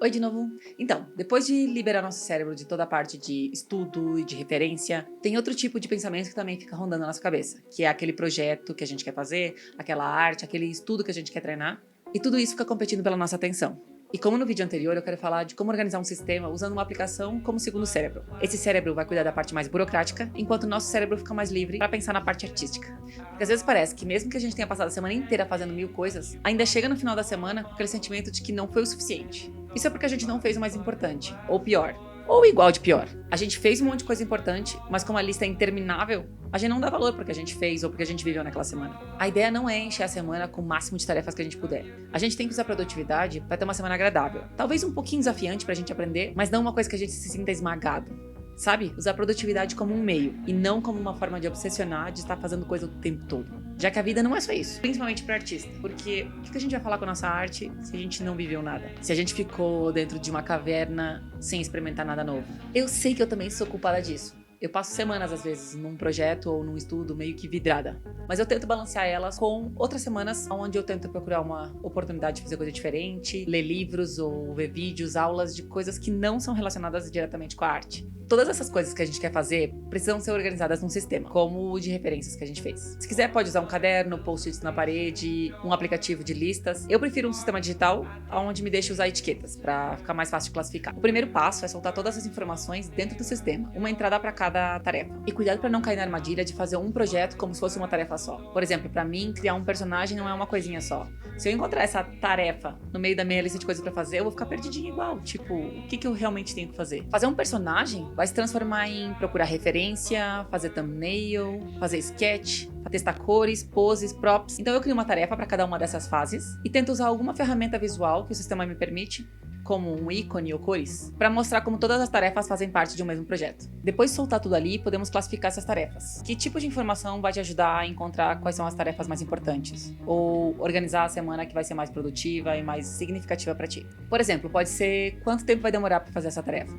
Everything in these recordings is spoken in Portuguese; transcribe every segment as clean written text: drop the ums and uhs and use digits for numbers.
Oi de novo. Então, depois de liberar nosso cérebro de toda a parte de estudo e de referência, tem outro tipo de pensamento que também fica rondando na nossa cabeça, que é aquele projeto que a gente quer fazer, aquela arte, aquele estudo que a gente quer treinar, e tudo isso fica competindo pela nossa atenção. E como no vídeo anterior, eu quero falar de como organizar um sistema usando uma aplicação como segundo cérebro. Esse cérebro vai cuidar da parte mais burocrática, enquanto o nosso cérebro fica mais livre para pensar na parte artística. Porque às vezes parece que mesmo que a gente tenha passado a semana inteira fazendo 1000 coisas, ainda chega no final da semana com aquele sentimento de que não foi o suficiente. Isso é porque a gente não fez o mais importante, ou pior, ou igual de pior. A gente fez um monte de coisa importante, mas como a lista é interminável, a gente não dá valor porque a gente fez ou porque a gente viveu naquela semana. A ideia não é encher a semana com o máximo de tarefas que a gente puder. A gente tem que usar a produtividade para ter uma semana agradável. Talvez um pouquinho desafiante pra gente aprender, mas não uma coisa que a gente se sinta esmagado. Sabe? Usar a produtividade como um meio e não como uma forma de obsessionar de estar fazendo coisa o tempo todo. Já que a vida não é só isso, principalmente para artista. Porque o que a gente vai falar com a nossa arte se a gente não viveu nada? Se a gente ficou dentro de uma caverna sem experimentar nada novo? Eu sei que eu também sou culpada disso. Eu passo semanas, às vezes, num projeto ou num estudo meio que vidrada. Mas eu tento balancear elas com outras semanas onde eu tento procurar uma oportunidade de fazer coisa diferente, ler livros ou ver vídeos, aulas de coisas que não são relacionadas diretamente com a arte. Todas essas coisas que a gente quer fazer precisam ser organizadas num sistema, como o de referências que a gente fez. Se quiser, pode usar um caderno, post-its na parede, um aplicativo de listas. Eu prefiro um sistema digital, onde me deixa usar etiquetas, para ficar mais fácil de classificar. O primeiro passo é soltar todas as informações dentro do sistema, uma entrada para cada tarefa. E cuidado para não cair na armadilha de fazer um projeto como se fosse uma tarefa só. Por exemplo, para mim, criar um personagem não é uma coisinha só. Se eu encontrar essa tarefa no meio da minha lista de coisas para fazer, eu vou ficar perdidinha igual. Tipo, o que eu realmente tenho que fazer? Fazer um personagem vai se transformar em procurar referência, fazer thumbnail, fazer sketch, testar cores, poses, props. Então eu crio uma tarefa para cada uma dessas fases e tento usar alguma ferramenta visual que o sistema me permite, como um ícone ou cores, para mostrar como todas as tarefas fazem parte de um mesmo projeto. Depois de soltar tudo ali, podemos classificar essas tarefas. Que tipo de informação vai te ajudar a encontrar quais são as tarefas mais importantes? Ou organizar a semana que vai ser mais produtiva e mais significativa para ti. Por exemplo, pode ser quanto tempo vai demorar para fazer essa tarefa.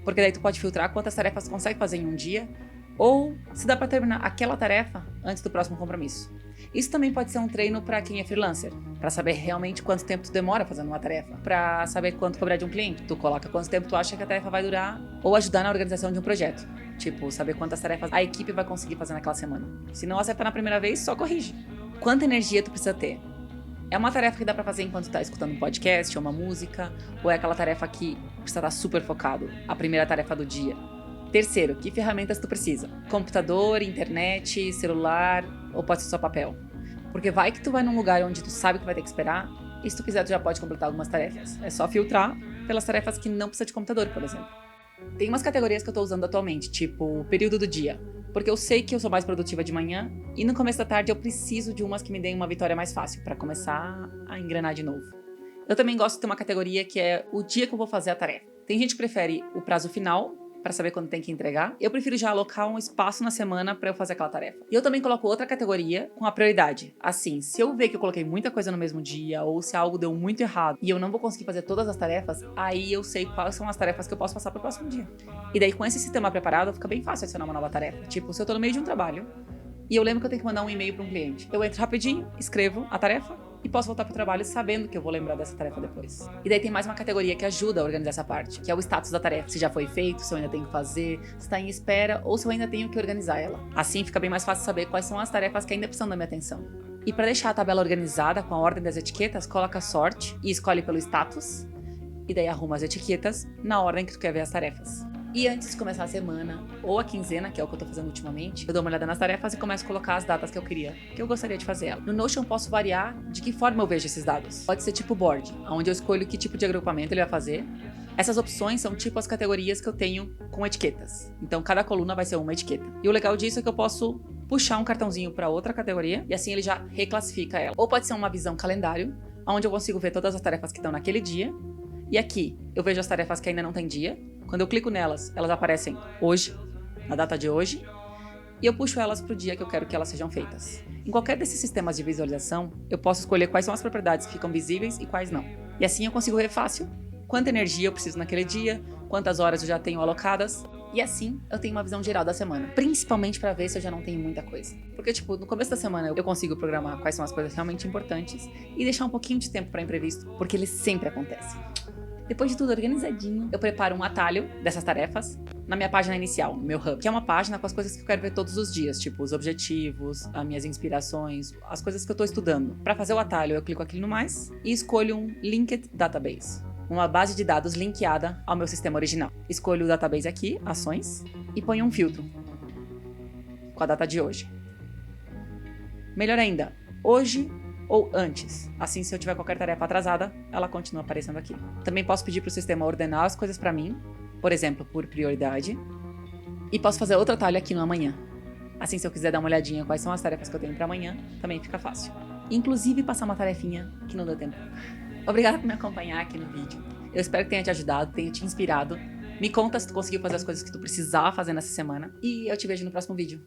Porque daí tu pode filtrar quantas tarefas tu consegue fazer em um dia, ou se dá para terminar aquela tarefa antes do próximo compromisso. Isso também pode ser um treino para quem é freelancer, para saber realmente quanto tempo tu demora fazendo uma tarefa, para saber quanto cobrar de um cliente. Tu coloca quanto tempo tu acha que a tarefa vai durar, ou ajudar na organização de um projeto. Tipo, saber quantas tarefas a equipe vai conseguir fazer naquela semana. Se não acertar na primeira vez, só corrige. Quanta energia tu precisa ter? É uma tarefa que dá pra fazer enquanto tá escutando um podcast ou uma música, ou é aquela tarefa que precisa estar super focado, a primeira tarefa do dia? Terceiro, que ferramentas tu precisa? Computador, internet, celular, ou pode ser só papel? Porque vai que tu vai num lugar onde tu sabe que vai ter que esperar, e se tu quiser tu já pode completar algumas tarefas. É só filtrar pelas tarefas que não precisa de computador, por exemplo. Tem umas categorias que eu tô usando atualmente, tipo período do dia. Porque eu sei que eu sou mais produtiva de manhã e no começo da tarde eu preciso de umas que me deem uma vitória mais fácil para começar a engrenar de novo. Eu também gosto de ter uma categoria que é o dia que eu vou fazer a tarefa. Tem gente que prefere o prazo final para saber quando tem que entregar. Eu prefiro já alocar um espaço na semana para eu fazer aquela tarefa. E eu também coloco outra categoria com a prioridade. Assim, se eu ver que eu coloquei muita coisa no mesmo dia ou se algo deu muito errado e eu não vou conseguir fazer todas as tarefas, aí eu sei quais são as tarefas que eu posso passar para o próximo dia. E daí com esse sistema preparado fica bem fácil adicionar uma nova tarefa. Tipo, se eu tô no meio de um trabalho e eu lembro que eu tenho que mandar um e-mail para um cliente, eu entro rapidinho, escrevo a tarefa e posso voltar pro trabalho sabendo que eu vou lembrar dessa tarefa depois. E daí tem mais uma categoria que ajuda a organizar essa parte, que é o status da tarefa. Se já foi feito, se eu ainda tenho que fazer, se tá em espera ou se eu ainda tenho que organizar ela. Assim fica bem mais fácil saber quais são as tarefas que ainda precisam da minha atenção. E para deixar a tabela organizada com a ordem das etiquetas, coloca sorte e escolhe pelo status. E daí arruma as etiquetas na ordem que tu quer ver as tarefas. E antes de começar a semana, ou a quinzena, que é o que eu tô fazendo ultimamente, eu dou uma olhada nas tarefas e começo a colocar as datas que eu gostaria de fazer ela. No Notion eu posso variar de que forma eu vejo esses dados. Pode ser tipo board, onde eu escolho que tipo de agrupamento ele vai fazer. Essas opções são tipo as categorias que eu tenho com etiquetas. Então cada coluna vai ser uma etiqueta. E o legal disso é que eu posso puxar um cartãozinho para outra categoria e assim ele já reclassifica ela. Ou pode ser uma visão calendário, onde eu consigo ver todas as tarefas que estão naquele dia. E aqui eu vejo as tarefas que ainda não tem dia. Quando eu clico nelas, elas aparecem hoje, na data de hoje, e eu puxo elas para o dia que eu quero que elas sejam feitas. Em qualquer desses sistemas de visualização, eu posso escolher quais são as propriedades que ficam visíveis e quais não. E assim eu consigo ver fácil quanta energia eu preciso naquele dia, quantas horas eu já tenho alocadas, e assim eu tenho uma visão geral da semana, principalmente para ver se eu já não tenho muita coisa. Porque, tipo, no começo da semana eu consigo programar quais são as coisas realmente importantes e deixar um pouquinho de tempo para imprevisto, porque eles sempre acontecem. Depois de tudo organizadinho, eu preparo um atalho dessas tarefas na minha página inicial, no meu hub, que é uma página com as coisas que eu quero ver todos os dias, tipo os objetivos, as minhas inspirações, as coisas que eu tô estudando. Para fazer o atalho, eu clico aqui no mais e escolho um Linked Database, uma base de dados linkeada ao meu sistema original. Escolho o database aqui, ações, e ponho um filtro com a data de hoje. Melhor ainda, hoje ou antes. Assim, se eu tiver qualquer tarefa atrasada, ela continua aparecendo aqui. Também posso pedir para o sistema ordenar as coisas para mim, por exemplo, por prioridade. E posso fazer outro atalho aqui no amanhã. Assim, se eu quiser dar uma olhadinha quais são as tarefas que eu tenho para amanhã, também fica fácil. Inclusive, passar uma tarefinha que não deu tempo. Obrigada por me acompanhar aqui no vídeo. Eu espero que tenha te ajudado, tenha te inspirado. Me conta se tu conseguiu fazer as coisas que tu precisava fazer nessa semana. E eu te vejo no próximo vídeo.